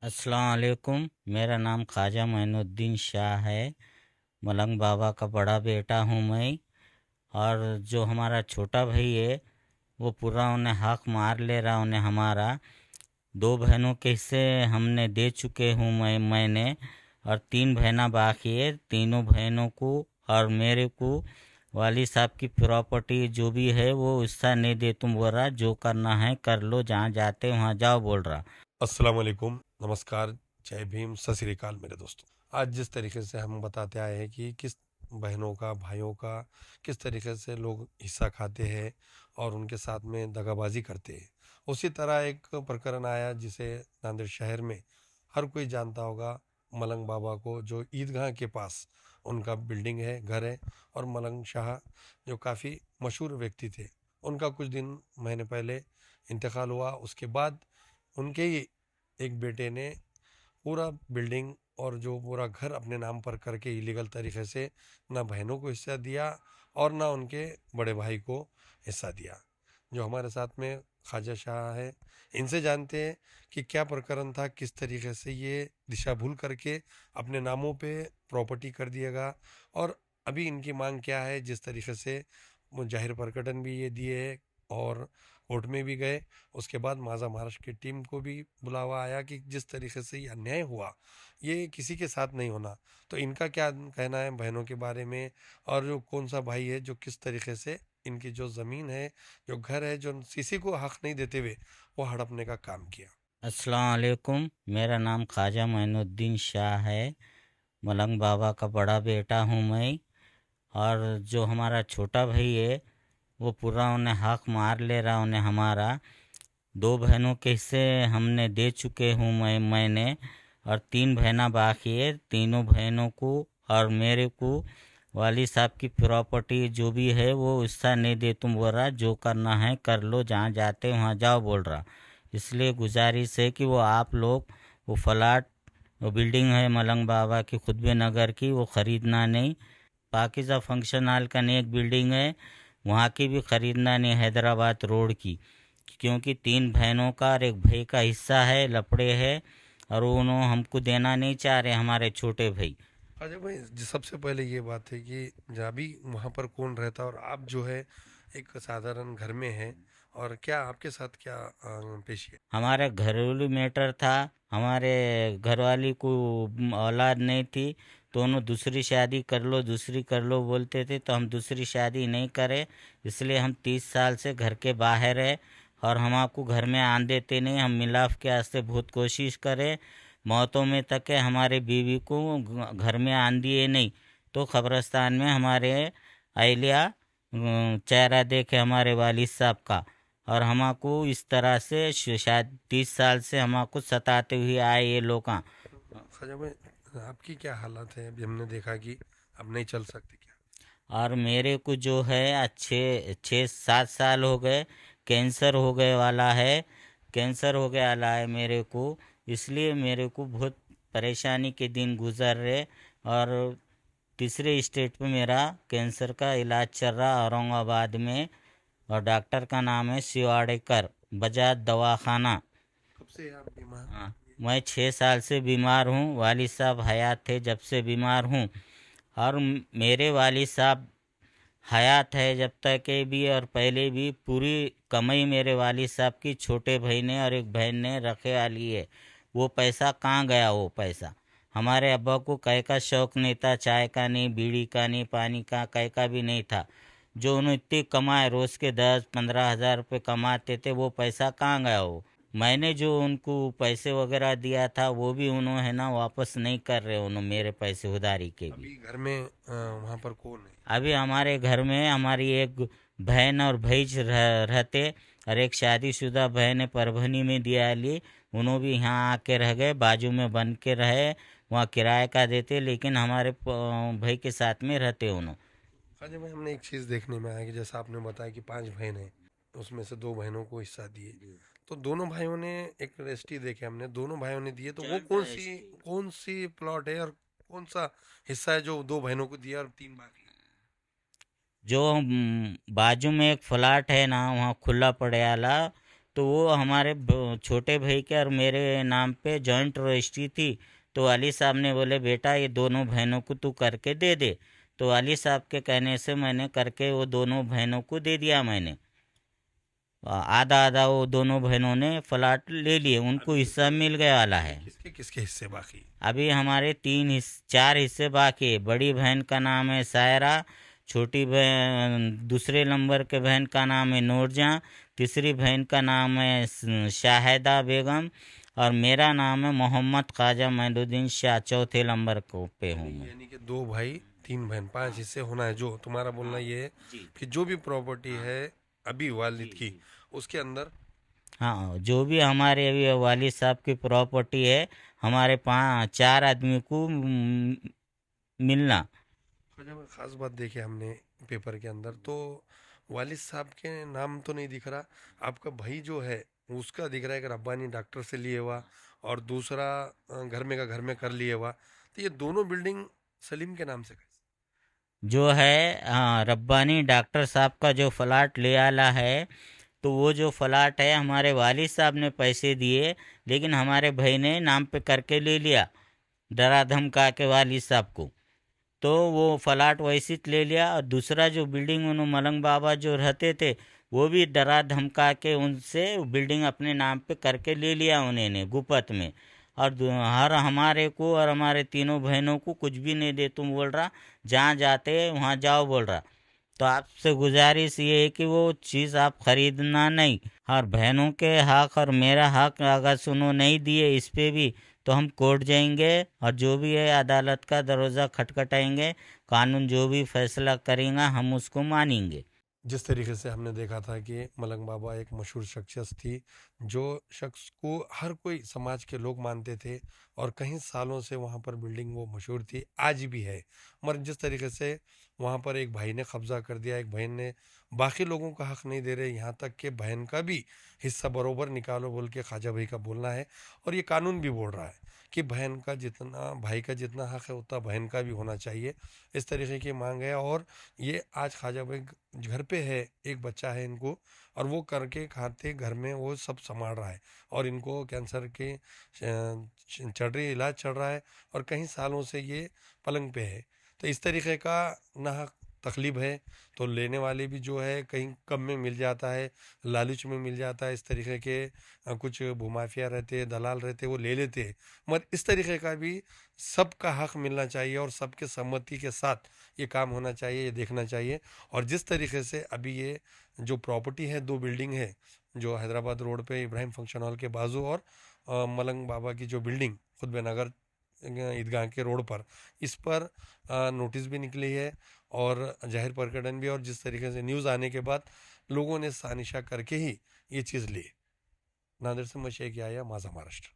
अस्सलाम वालेकुम। मेरा नाम ख्वाजा मोइनुद्दीन शाह है। मलंग बाबा का बड़ा बेटा हूँ मैं। और जो हमारा छोटा भाई है वो पूरा उन्हें हक मार ले रहा उन्हें हमारा। दो बहनों के हिस्से हमने दे चुके हूँ मैंने। और तीन बहना बाकी है। तीनों बहनों को और मेरे को वाली साहब की प्रॉपर्टी जो भी है वो हिस्सा नहीं दे, तुम बोल रहा जो करना है कर लो, जहाँ जाते वहाँ जाओ बोल रहा। अस्सलाम वालेकुम, नमस्कार, जय भीम, सत श्री अकाल मेरे दोस्तों। आज जिस तरीके से हम बताते आए हैं कि किस बहनों का, भाइयों का किस तरीके से लोग हिस्सा खाते हैं और उनके साथ में दगाबाजी करते हैं, उसी तरह एक प्रकरण आया जिसे नांदेड़ शहर में हर कोई जानता होगा। मलंग बाबा को, जो ईदगाह के पास उनका बिल्डिंग है, घर है। और मलंग शाह जो काफ़ी मशहूर व्यक्ति थे, उनका कुछ दिन महीने पहले इंतकाल हुआ। उसके बाद उनके ही एक बेटे ने पूरा बिल्डिंग और जो पूरा घर अपने नाम पर करके इलीगल तरीके से ना बहनों को हिस्सा दिया और ना उनके बड़े भाई को हिस्सा दिया। जो हमारे साथ में ख्वाजा शाह है, इनसे जानते हैं कि क्या प्रकरण था, किस तरीके से ये दिशा भूल करके अपने नामों पे प्रॉपर्टी कर दिएगा और अभी इनकी मांग क्या है। जिस तरीके से वो जाहिर प्रकटन भी ये दिए है और कोर्ट में भी गए। उसके बाद माज़ा महाराष्ट्र की टीम को भी बुलावा आया कि जिस तरीके से ये अन्याय हुआ, ये किसी के साथ नहीं होना। तो इनका क्या कहना है बहनों के बारे में, और जो कौन सा भाई है जो किस तरीके से इनकी जो ज़मीन है, जो घर है, जो किसी को हक नहीं देते हुए वो हड़पने का काम किया। अस्सलाम वालेकुम। मेरा नाम ख्वाजा मोइनुद्दीन शाह है। मलंग बाबा का बड़ा बेटा हूँ मैं। और जो हमारा छोटा भाई है वो पूरा उन्हें हक मार ले रहा उन्हें हमारा। दो बहनों के हिस्से हमने दे चुके हूँ मैंने। और तीन बहना बाकी है। तीनों बहनों को और मेरे को वाली साहब की प्रॉपर्टी जो भी है वो हिस्सा नहीं दे, तुम बोल रहा जो करना है कर लो, जहाँ जाते वहाँ जाओ बोल रहा। इसलिए गुजारिश है कि वो आप लोग वो फ्लैट, वो बिल्डिंग है मलंग बाबा की खुतबे नगर की, वो ख़रीदना नहीं। पाकिज़ा फंक्शन हॉल का नहीं एक बिल्डिंग है, वहाँ की भी ख़रीदना नहीं, हैदराबाद रोड की। क्योंकि तीन बहनों का और एक भाई का हिस्सा है, लपड़े है। और उन्होंने हमको देना नहीं चाह रहे हमारे छोटे भाई। अजय भाई, सबसे पहले ये बात है कि जहाँ भी वहाँ पर कौन रहता है और आप जो है एक साधारण घर में हैं, और क्या आपके साथ क्या पेशी है। हमारे घरेलू मैटर था। हमारे घरवाली को औलाद नहीं थी। दोनों दूसरी शादी कर लो, दूसरी कर लो बोलते थे, तो हम दूसरी शादी नहीं करे। इसलिए हम 30 साल से घर के बाहर है। और हम आपको घर में आन देते नहीं। हम मिलाप के वास्ते बहुत कोशिश करें, मौतों में तक है हमारे बीवी को घर में आन दिए नहीं। तो कब्रस्तान में हमारे अहलिया चेहरा देखे हमारे वालिद साहब का। और हमको इस तरह से शायद 30 साल से हमको सताते हुए आए ये लोग। सजा भाई, आपकी क्या हालत है। अभी हमने देखा कि अब नहीं चल सकते क्या। और मेरे को जो है अच्छे 6-7 साल हो गए, कैंसर हो गए वाला है। कैंसर हो गया वाला है मेरे को। इसलिए मेरे को बहुत परेशानी के दिन गुजर रहे। और तीसरे स्टेट पे मेरा कैंसर का इलाज चल रहा औरंगाबाद में। और डॉक्टर का नाम है शिवाड़ेकर, बजाज दवाखाना। कब से आप बीमार। हाँ, मैं 6 साल से बीमार हूँ। वालिद साहब हयात थे जब से बीमार हूँ। और मेरे वालिद साहब हयात है जब तक के भी और पहले भी पूरी कमाई मेरे वालिद साहब की छोटे भाई ने और एक बहन ने रखे वाली है। वो पैसा कहाँ गया? वो पैसा हमारे अब्बा को कह का शौक नहीं था, चाय का नहीं, बीड़ी का नहीं, पानी का कह का भी नहीं था। जो उन्होंने इतनी कमाए, रोज़ के 10-15 हज़ार रुपये कमाते थे, वो पैसा कहाँ गया? वो मैंने जो उनको पैसे वगैरह दिया था वो भी उन्होंने है ना वापस नहीं कर रहे उन्होंने मेरे पैसे उधारी के भी। अभी घर में वहाँ पर कौन है। अभी हमारे घर में हमारी एक बहन और भाई रहते। और एक शादीशुदा बहन है परभनी में दिया ली। उन्होंने भी यहाँ आके रह गए, बाजू में बन के रहे, वहाँ किराए का देते, लेकिन हमारे भाई के साथ में रहते उन्होंने। अजय भाई, हमने एक चीज़ देखने में आया कि जैसा आपने बताया कि 5 बहन हैं, उसमें से 2 बहनों को हिस्सा दिए। तो दोनों भाइयों ने एक रजिस्ट्री देखे हमने, दोनों भाइयों ने दिए, तो वो जॉइंट रजिस्ट्री। कौन सी प्लॉट है और कौन सा हिस्सा है जो 2 बहनों को दिया और 3 बाकी। जो बाजू में एक फ्लैट है ना, वहाँ खुला पड़े वाला, तो वो हमारे छोटे भाई के और मेरे नाम पे जॉइंट रजिस्ट्री थी। तो वाली साहब ने बोले बेटा ये दोनों बहनों को तू करके दे दे। तो वाली साहब के कहने से मैंने करके वो दोनों बहनों को दे दिया मैंने। आधा आधा वो दोनों बहनों ने प्लाट ले लिए, उनको अभी हिस्सा मिल गया वाला है। किसके किसके हिस्से बाकी? अभी हमारे चार हिस्से बाकी है। बड़ी बहन का नाम है सायरा, छोटी बहन दूसरे नंबर के बहन का नाम है नूरजहाँ, तीसरी बहन का नाम है शाहिदा बेगम, और मेरा नाम है मोहम्मद ख्वाजा मोइनुद्दीन शाह, चौथे नंबर को पे हूँ मैं। यानी कि दो भाई तीन बहन, पांच हिस्से होना है। जो तुम्हारा बोलना ये है जी कि जो भी प्रॉपर्टी है अभी जी वालिद की, जी। उसके अंदर हाँ, जो भी हमारे अभी वालिद साहब की प्रॉपर्टी है, हमारे पाँच चार आदमी को मिलना। ख्वाजा में खास बात देखी हमने पेपर के अंदर, तो वालिद साहब के नाम तो नहीं दिख रहा। आपका भाई जो है उसका दिख रहा है कि रब्बानी डॉक्टर से लिए हुआ, और दूसरा घर में का घर में कर लिए हुआ। तो ये दोनों बिल्डिंग सलीम के नाम से कैसे? जो है हाँ, रब्बानी डॉक्टर साहब का जो फ्लैट ले आला है, तो वो जो फ्लैट है हमारे वालिद साहब ने पैसे दिए, लेकिन हमारे भाई ने नाम पे करके ले लिया, डरा धमका के वालिद साहब को। तो वो फ्लैट वैसे ही ले लिया, और दूसरा जो बिल्डिंग उन्होंने मलंग बाबा जो रहते थे, वो भी डरा धमका के उनसे बिल्डिंग अपने नाम पे करके ले लिया उन्होंने गुपत में। और हर हमारे को और हमारे तीनों बहनों को कुछ भी नहीं दे, तुम बोल रहा जहाँ जाते वहाँ जाओ बोल रहा। तो आपसे गुजारिश ये है कि वो चीज़ आप खरीदना नहीं। और बहनों के हक और मेरा हक अगर सुनो नहीं दिए इस पे भी, तो हम कोर्ट जाएंगे, और जो भी है अदालत का दरवाज़ा खटखटाएंगे। कानून जो भी फैसला करेगा हम उसको मानेंगे। जिस तरीके से हमने देखा था कि मलंग बाबा एक मशहूर शख्सियत थी, जो शख्स को हर कोई समाज के लोग मानते थे, और कई सालों से वहाँ पर बिल्डिंग वो मशहूर थी, आज भी है। मगर जिस तरीके से वहाँ पर एक भाई ने कब्जा कर दिया, एक बहन ने, बाकी लोगों का हक नहीं दे रहे, यहाँ तक कि बहन का भी हिस्सा बरोबर निकालो बोल के ख्वाजा भाई का बोलना है। और ये कानून भी बोल रहा है कि बहन का जितना, भाई का जितना हक है उतना बहन का भी होना चाहिए। इस तरीके की मांग है। और ये आज ख्वाजा भाई घर पे है, एक बच्चा है इनको, और वो करके खाते घर में वो सब संभाल रहा है, और इनको कैंसर के चल रही इलाज चल रहा है, और कई सालों से ये पलंग पे है। तो इस तरीके का नाहक तकलीफ है। तो लेने वाले भी जो है कहीं कम में मिल जाता है, लालच में मिल जाता है। इस तरीके के कुछ भूमाफिया रहते हैं, दलाल रहते हैं, वो ले लेते हैं। मगर इस तरीके का भी सबका हक मिलना चाहिए, और सबके सम्मति के साथ ये काम होना चाहिए, ये देखना चाहिए। और जिस तरीके से अभी ये जो प्रॉपर्टी है, दो बिल्डिंग है जो हैदराबाद रोड पे इब्राहिम फंक्शन हॉल के बाजू, और मलंग बाबा की जो बिल्डिंग खुतब नगर ईदगाह के रोड पर, इस पर नोटिस भी निकली है और जाहिर प्रकटन भी। और जिस तरीके से न्यूज़ आने के बाद लोगों ने सानिशा करके ही ये चीज़ ली। नादिर से मशेक आया, माझा महाराष्ट्र।